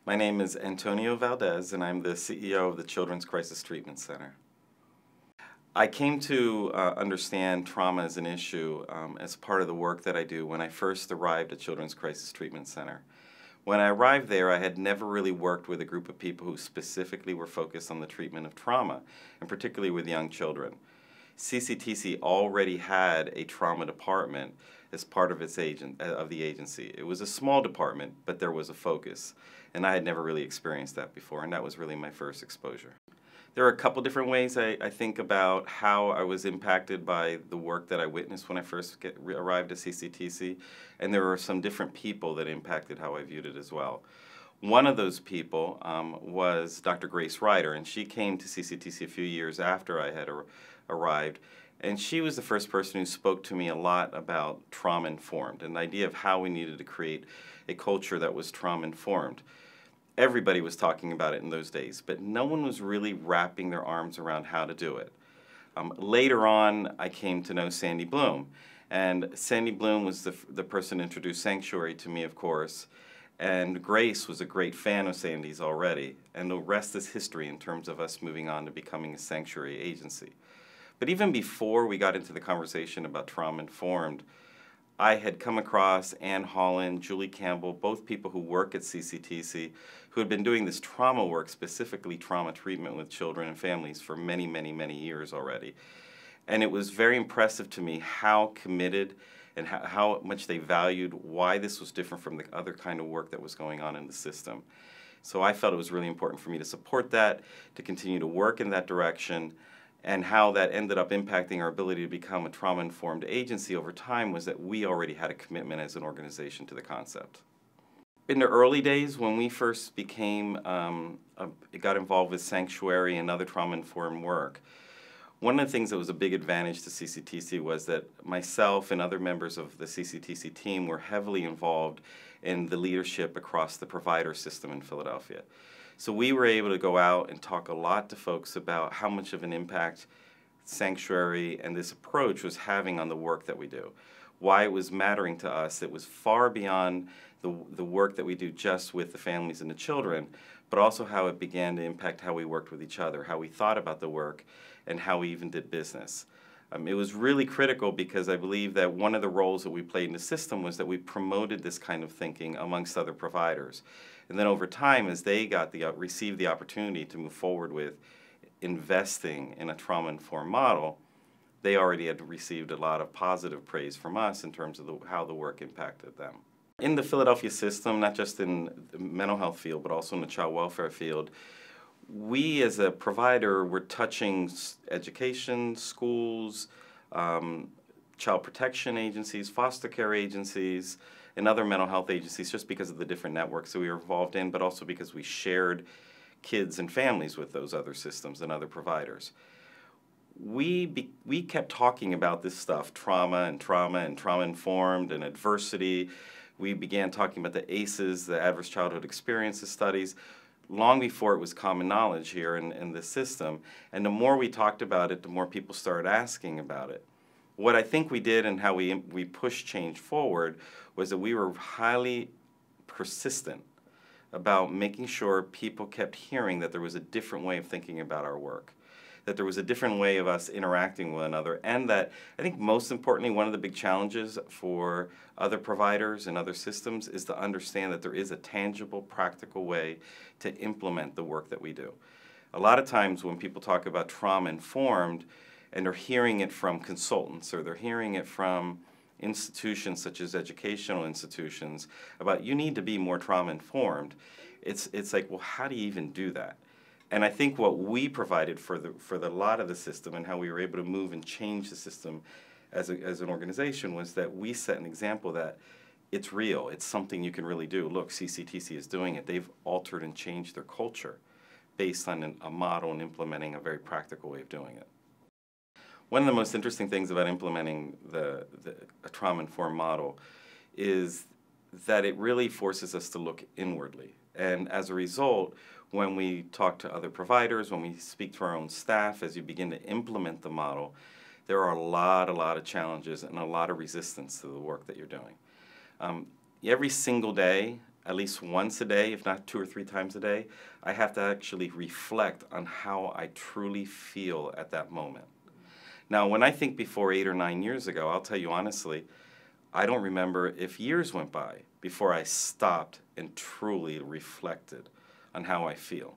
My name is Antonio Valdes, and I'm the CEO of the Children's Crisis Treatment Center. I came to understand trauma as an issue as part of the work that I do when I first arrived at Children's Crisis Treatment Center. When I arrived there, I had never really worked with a group of people who specifically were focused on the treatment of trauma, and particularly with young children. CCTC already had a trauma department as part of the agency. It was a small department, but there was a focus, and I had never really experienced that before, and that was really my first exposure. There are a couple different ways I think about how I was impacted by the work that I witnessed when I first arrived at CCTC, and there were some different people that impacted how I viewed it as well. One of those people was Dr. Grace Ryder, and she came to CCTC a few years after I had arrived, and she was the first person who spoke to me a lot about trauma-informed, and the idea of how we needed to create a culture that was trauma-informed. Everybody was talking about it in those days, but no one was really wrapping their arms around how to do it. Later on, I came to know Sandy Bloom, and Sandy Bloom was the person who introduced Sanctuary to me, of course, and Grace was a great fan of Sandy's already, and the rest is history in terms of us moving on to becoming a Sanctuary agency. But even before we got into the conversation about trauma-informed, I had come across Ann Holland, Julie Campbell, both people who work at CCTC, who had been doing this trauma work, specifically trauma treatment with children and families for many, many, many years already. And it was very impressive to me how committed and how much they valued why this was different from the other kind of work that was going on in the system. So I felt it was really important for me to support that, to continue to work in that direction, and how that ended up impacting our ability to become a trauma-informed agency over time was that we already had a commitment as an organization to the concept. In the early days, when we first got involved with Sanctuary and other trauma-informed work, one of the things that was a big advantage to CCTC was that myself and other members of the CCTC team were heavily involved in the leadership across the provider system in Philadelphia. So we were able to go out and talk a lot to folks about how much of an impact Sanctuary and this approach was having on the work that we do, why it was mattering to us. It was far beyond the work that we do just with the families and the children, but also how it began to impact how we worked with each other, how we thought about the work, and how we even did business. It was really critical because I believe that one of the roles that we played in the system was that we promoted this kind of thinking amongst other providers. And then over time, as they received the opportunity to move forward with investing in a trauma-informed model, they already had received a lot of positive praise from us in terms of how the work impacted them. In the Philadelphia system, not just in the mental health field, but also in the child welfare field, we as a provider were touching education, schools, child protection agencies, foster care agencies, and other mental health agencies just because of the different networks that we were involved in, but also because we shared kids and families with those other systems and other providers. We kept talking about this stuff, trauma and trauma-informed and adversity. We began talking about the ACEs, the Adverse Childhood Experiences studies, long before it was common knowledge here in the system. And the more we talked about it, the more people started asking about it. What I think we did and how we pushed change forward was that we were highly persistent about making sure people kept hearing that there was a different way of thinking about our work, that there was a different way of us interacting with one another, and that I think most importantly, one of the big challenges for other providers and other systems is to understand that there is a tangible, practical way to implement the work that we do. A lot of times when people talk about trauma-informed, and they're hearing it from consultants or they're hearing it from institutions such as educational institutions about you need to be more trauma-informed, it's like, well, how do you even do that? And I think what we provided for the lot of the system and how we were able to move and change the system as an organization was that we set an example that it's real, it's something you can really do. Look, CCTC is doing it. They've altered and changed their culture based on a model and implementing a very practical way of doing it. One of the most interesting things about implementing a trauma-informed model is that it really forces us to look inwardly. And as a result, when we talk to other providers, when we speak to our own staff, as you begin to implement the model, there are a lot of challenges and a lot of resistance to the work that you're doing. Every single day, at least once a day, if not 2 or 3 times a day, I have to actually reflect on how I truly feel at that moment. Now, when I think before 8 or 9 years ago, I'll tell you honestly, I don't remember if years went by before I stopped and truly reflected on how I feel.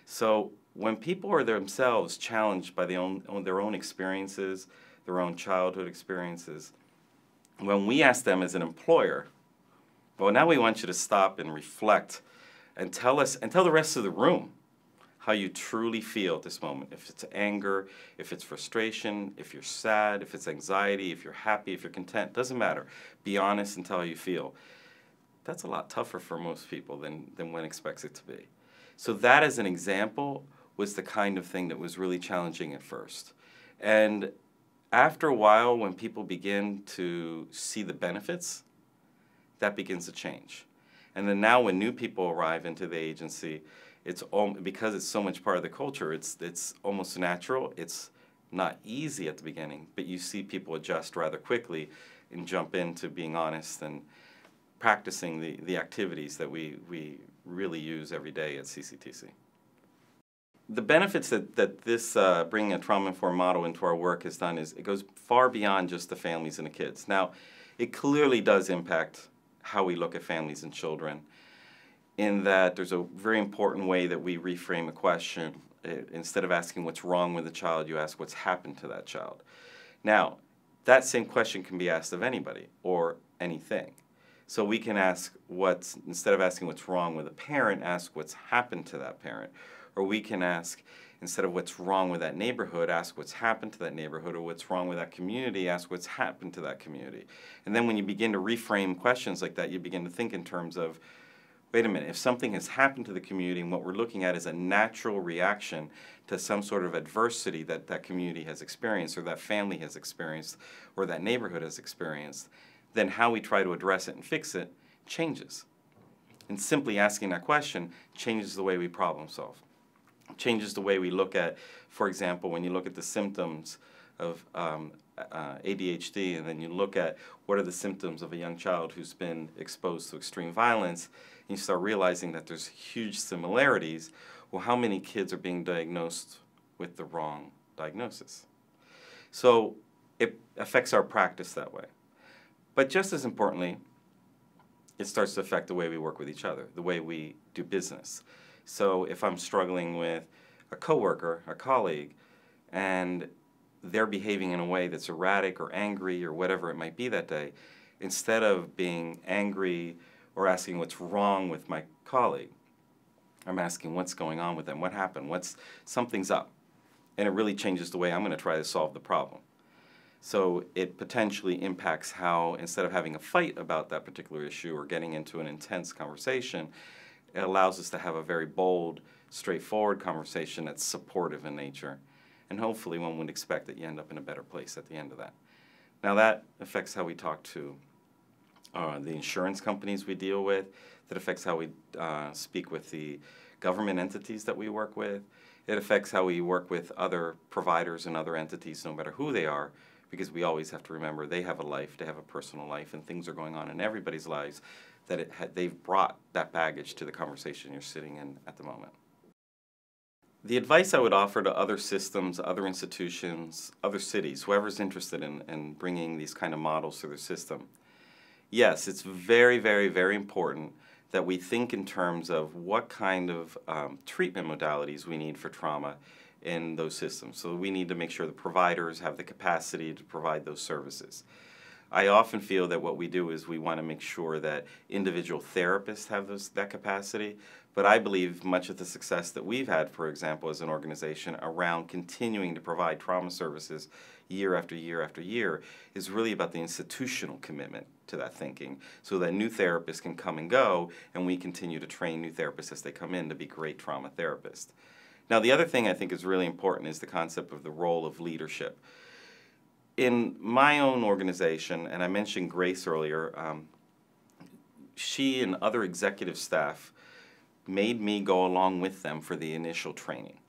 So when people are themselves challenged by their own experiences, their own childhood experiences, when we ask them as an employer, well, now we want you to stop and reflect and tell the rest of the room how you truly feel at this moment. If it's anger, if it's frustration, if you're sad, if it's anxiety, if you're happy, if you're content, doesn't matter. Be honest and tell how you feel. That's a lot tougher for most people than one expects it to be. So that, as an example, was the kind of thing that was really challenging at first. And after a while, when people begin to see the benefits, that begins to change. And then now when new people arrive into the agency, because it's so much part of the culture, it's almost natural. It's not easy at the beginning, but you see people adjust rather quickly and jump into being honest and practicing the activities that we really use every day at CCTC. The benefits that this bringing a trauma-informed model into our work has done is it goes far beyond just the families and the kids. Now, it clearly does impact how we look at families and children, in that there's a very important way that we reframe a question. Instead of asking what's wrong with the child, you ask what's happened to that child. Now, that same question can be asked of anybody or anything. So we can ask instead of asking what's wrong with a parent, ask what's happened to that parent. Or we can ask, instead of what's wrong with that neighborhood, ask what's happened to that neighborhood, or what's wrong with that community, ask what's happened to that community. And then when you begin to reframe questions like that, you begin to think in terms of, wait a minute, if something has happened to the community and what we're looking at is a natural reaction to some sort of adversity that that community has experienced, or that family has experienced, or that neighborhood has experienced, then how we try to address it and fix it changes. And simply asking that question changes the way we problem solve. Changes the way we look at, for example, when you look at the symptoms of ADHD, and then you look at what are the symptoms of a young child who's been exposed to extreme violence, and you start realizing that there's huge similarities. Well, how many kids are being diagnosed with the wrong diagnosis? So it affects our practice that way. But just as importantly, it starts to affect the way we work with each other, the way we do business. So if I'm struggling with a coworker, a colleague, and they're behaving in a way that's erratic or angry or whatever it might be that day, instead of being angry or asking what's wrong with my colleague, I'm asking what's going on with them, what happened, something's up. And it really changes the way I'm going to try to solve the problem. So it potentially impacts how, instead of having a fight about that particular issue or getting into an intense conversation, it allows us to have a very bold, straightforward conversation that's supportive in nature. And hopefully one would expect that you end up in a better place at the end of that. Now that affects how we talk to the insurance companies we deal with. That affects how we speak with the government entities that we work with. It affects how we work with other providers and other entities, no matter who they are, because we always have to remember they have a life, they have a personal life, and things are going on in everybody's lives that they've brought that baggage to the conversation you're sitting in at the moment. The advice I would offer to other systems, other institutions, other cities, whoever's interested in bringing these kind of models to their system, yes, it's very, very, very important that we think in terms of what kind of treatment modalities we need for trauma in those systems. So we need to make sure the providers have the capacity to provide those services. I often feel that what we do is we want to make sure that individual therapists have that capacity, but I believe much of the success that we've had, for example, as an organization around continuing to provide trauma services year after year after year is really about the institutional commitment to that thinking, so that new therapists can come and go, and we continue to train new therapists as they come in to be great trauma therapists. Now, the other thing I think is really important is the concept of the role of leadership. In my own organization, and I mentioned Grace earlier, she and other executive staff made me go along with them for the initial training.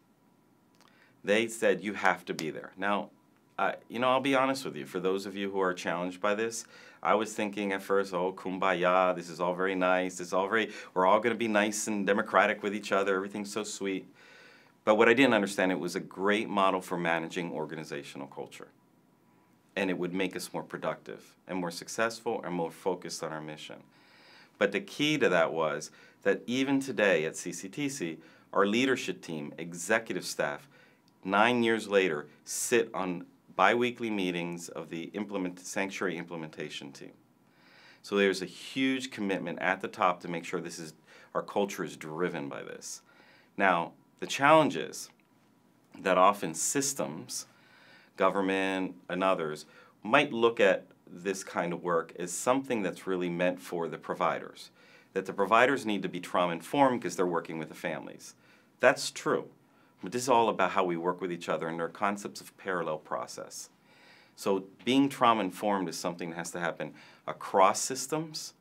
They said, you have to be there. Now, I'll be honest with you. For those of you who are challenged by this, I was thinking at first, oh, kumbaya, this is all very nice. We're all going to be nice and democratic with each other. Everything's so sweet. But what I didn't understand, it was a great model for managing organizational culture. And it would make us more productive and more successful and more focused on our mission. But the key to that was that even today at CCTC, our leadership team, executive staff, 9 years later, sit on biweekly meetings of the sanctuary implementation team. So there's a huge commitment at the top to make sure our culture is driven by this. Now, the challenge is that often systems, government and others, might look at this kind of work as something that's really meant for the providers. That the providers need to be trauma-informed because they're working with the families. That's true. But this is all about how we work with each other, and there are concepts of parallel process. So being trauma-informed is something that has to happen across systems,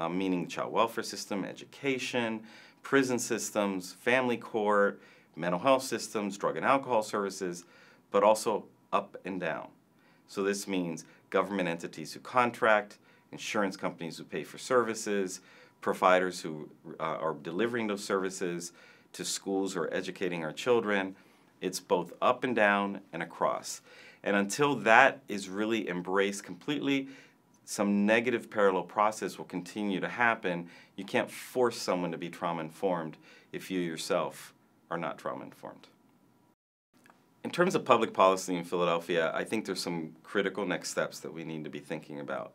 meaning child welfare system, education, prison systems, family court, mental health systems, drug and alcohol services, but also up and down. So this means government entities who contract, insurance companies who pay for services, providers who are delivering those services to schools who are educating our children. It's both up and down and across. And until that is really embraced completely, some negative parallel process will continue to happen. You can't force someone to be trauma-informed if you yourself are not trauma-informed. In terms of public policy in Philadelphia, I think there's some critical next steps that we need to be thinking about.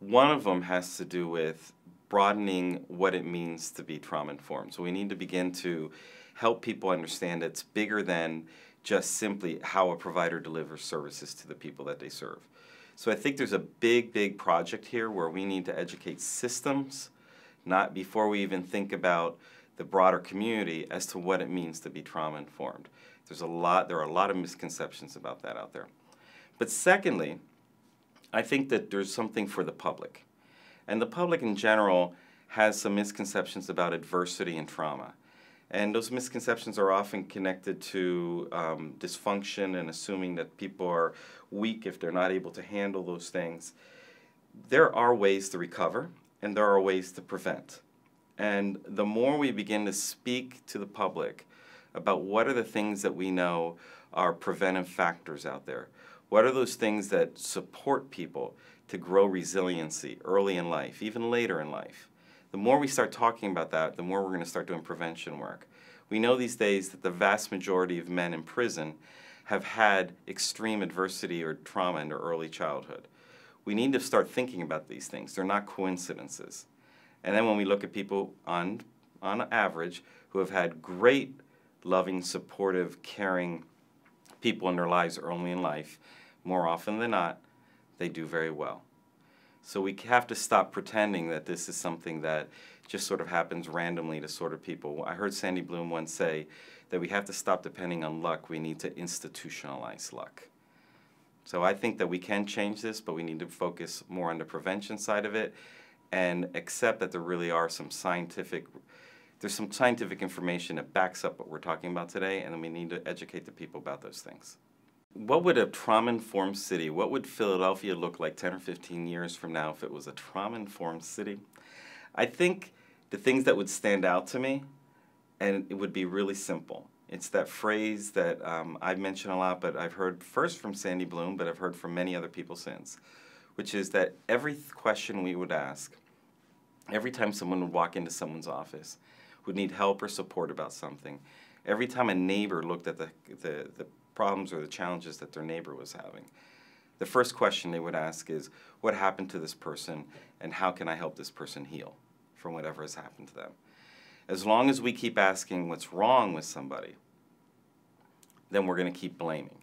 One of them has to do with broadening what it means to be trauma-informed. So we need to begin to help people understand it's bigger than just simply how a provider delivers services to the people that they serve. So I think there's a big project here where we need to educate systems, not before we even think about the broader community, as to what it means to be trauma-informed. There are a lot of misconceptions about that out there. But secondly, I think that there's something for the public. And the public in general has some misconceptions about adversity and trauma. And those misconceptions are often connected to dysfunction and assuming that people are weak if they're not able to handle those things. There are ways to recover, and there are ways to prevent. And the more we begin to speak to the public about what are the things that we know are preventive factors out there, what are those things that support people to grow resiliency early in life, even later in life. The more we start talking about that, the more we're going to start doing prevention work. We know these days that the vast majority of men in prison have had extreme adversity or trauma in their early childhood. We need to start thinking about these things. They're not coincidences. And then when we look at people on average who have had great, loving, supportive, caring people in their lives early in life, more often than not, they do very well. So we have to stop pretending that this is something that just sort of happens randomly to sort of people. I heard Sandy Bloom once say that we have to stop depending on luck. We need to institutionalize luck. So I think that we can change this, but we need to focus more on the prevention side of it and accept that there really are some scientific information that backs up what we're talking about today, and then we need to educate the people about those things. What would a trauma-informed city, what would Philadelphia look like 10 or 15 years from now if it was a trauma-informed city? I think the things that would stand out to me, and it would be really simple. It's that phrase that I've mentioned a lot, but I've heard first from Sandy Bloom, but I've heard from many other people since, which is that every question we would ask, every time someone would walk into someone's office, would need help or support about something, every time a neighbor looked at the problems or the challenges that their neighbor was having, the first question they would ask is, what happened to this person, and how can I help this person heal from whatever has happened to them? As long as we keep asking what's wrong with somebody, then we're going to keep blaming.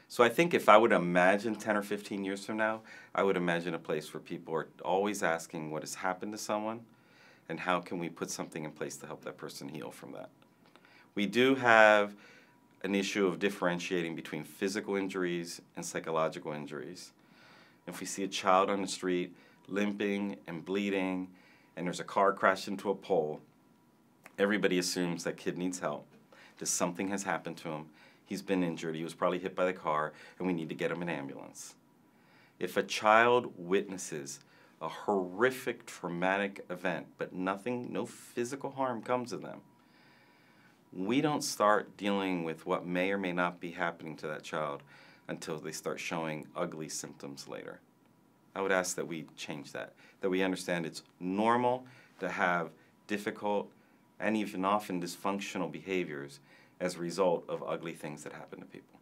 So I think if I would imagine 10 or 15 years from now, I would imagine a place where people are always asking what has happened to someone, and how can we put something in place to help that person heal from that. We do have an issue of differentiating between physical injuries and psychological injuries. If we see a child on the street limping and bleeding, and there's a car crashed into a pole, everybody assumes that kid needs help, that something has happened to him, he's been injured, he was probably hit by the car, and we need to get him an ambulance. If a child witnesses a horrific traumatic event, but no physical harm comes to them, we don't start dealing with what may or may not be happening to that child until they start showing ugly symptoms later. I would ask that we change that we understand it's normal to have difficult and even often dysfunctional behaviors as a result of ugly things that happen to people.